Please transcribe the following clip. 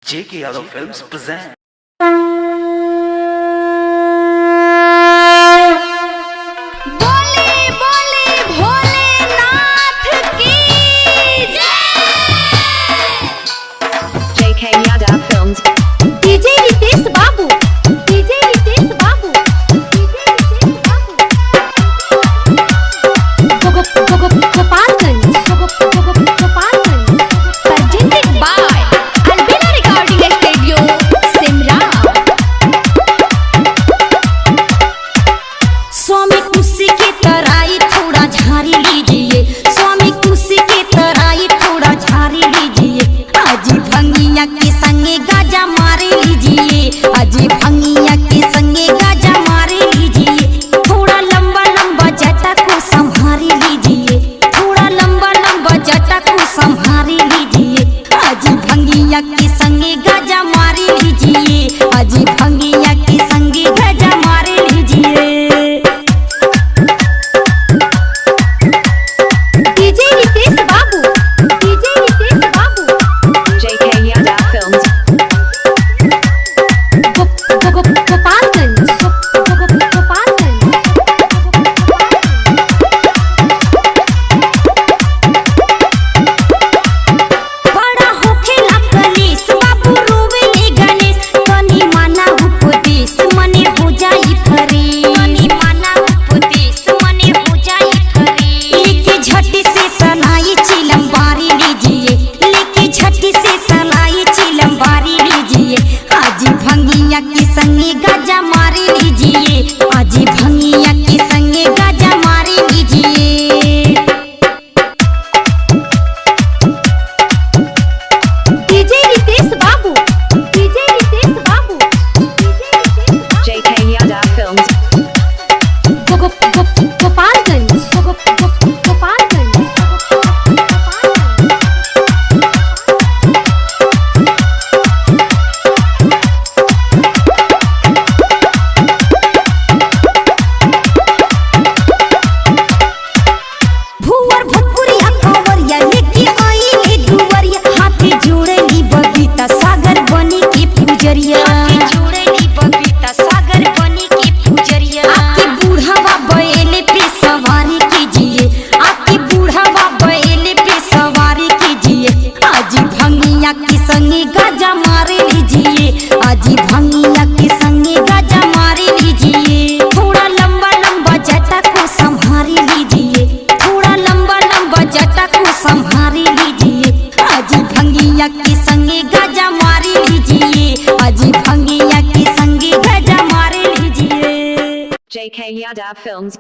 J.K. Yadav Films present. बोले बोले भोलेनाथ की जय। J.K. Yadav Films. DJ Ritesh बाबू, डीजे रितेश बाबू, डीजे रितेश बाबू। Gopalganj, Gopalganj. Presented by Albina Recording Studio, Simra। स्वामी कुर्सी की तराई थोड़ा झाड़ी लीजिए, स्वामी कुर्सी की तराई थोड़ा झाड़ी लीजिए। आज भंगिया के संगे गाजा मारे लीजिए, आज भंगिया के संगे गाजा मारे लीजिए। थोड़ा लंबा लंबा जटा को संभारी लीजिए, थोड़ा लंबा लंबा जटा को संभारी लीजिए। आज भंगिया के संगे गाजा मारे लीजिए, आज भंगिया के संगे गाजा मारे लीजिए। डीजे रितेश बाबू, डीजे रितेश बाबू। J.K. Yadav Films. Gopalganj, Gopalganj. बड़ा होखेला कलेश, बाबू रोवेले गणेश। कनी माना उपदेश, मने हो जाई फरेश। कनी माना उपदेश, मने हो जाई फरेश। लेके झटी से सलाई चिलम बारी लीजिए, लेके झटी से सलाई चिलम बारी लीजिए। आज भंगिया के संगे गाजा मारे लीजिए, आज भंगिया के संगे गाजा मारे लीजिए। डीजे रितेश बाबू, डीजे रितेश बाबू, डीजे रितेश बाबू। J.K. Yadav Films. Gopalganj, Gopalganj. भुवर Bhatpuriya कांवरिया लेके आई ले दुवरिया। हाथे जोड़ली बबीता सागर बनी के पूजरिया, हाथे जोड़ली बबीता सागर बनी के पूजरिया। आके बूढ़ावा बैले पे सवारी कीजिए, आके बूढ़ावा बैले पे सवारी कीजिए। आज भंगिया के संगे गाजा मारे लीजिए, आज भंगिया के संगे गाजा मारे लीजिए। थोड़ा लंबा लंबा जटा को संभारी लीजिए, थोड़ा लंबा लंबा जटा को संभारी लीजिए। आज भंगिया के संगे गाजा मारे लीजिए, आज भंगिया के संगे गाजा मारे लीजिए। J.K. Yadav Films.